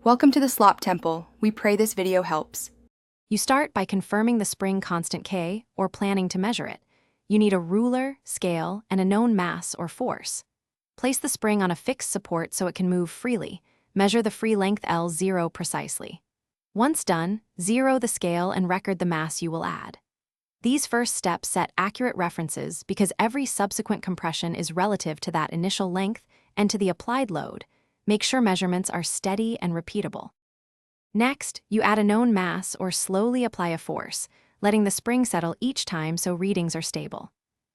Welcome to the Slop Temple. We pray this video helps. You start by confirming the spring constant K, or planning to measure it. You need a ruler, scale, and a known mass or force. Place the spring on a fixed support so it can move freely. Measure the free length L0 precisely. Once done, zero the scale and record the mass you will add. These first steps set accurate references because every subsequent compression is relative to that initial length and to the applied load. Make sure measurements are steady and repeatable. Next, you add a known mass or slowly apply a force, letting the spring settle each time so readings are stable.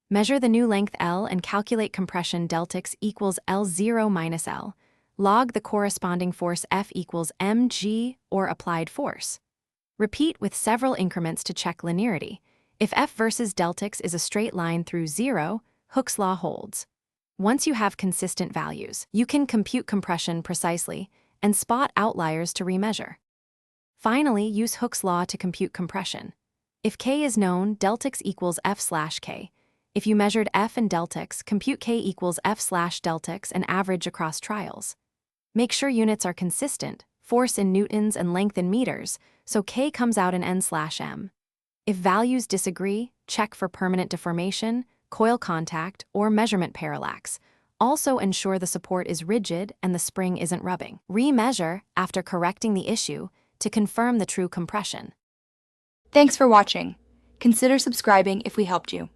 Measure the new length L and calculate compression deltix equals L0 minus L. Log the corresponding force F equals mg, or applied force. Repeat with several increments to check linearity. If F versus deltix is a straight line through 0, Hooke's law holds. Once you have consistent values, you can compute compression precisely and spot outliers to remeasure. Finally, use Hooke's law to compute compression. If K is known, deltix equals F/K. If you measured F and deltix, compute K equals F/deltix and average across trials. Make sure units are consistent, force in newtons and length in meters, so K comes out in N/m. If values disagree, check for permanent deformation, coil contact, or measurement parallax. Also ensure the support is rigid and the spring isn't rubbing. Remeasure after correcting the issue to confirm the true compression. Thanks for watching. Consider subscribing if we helped you.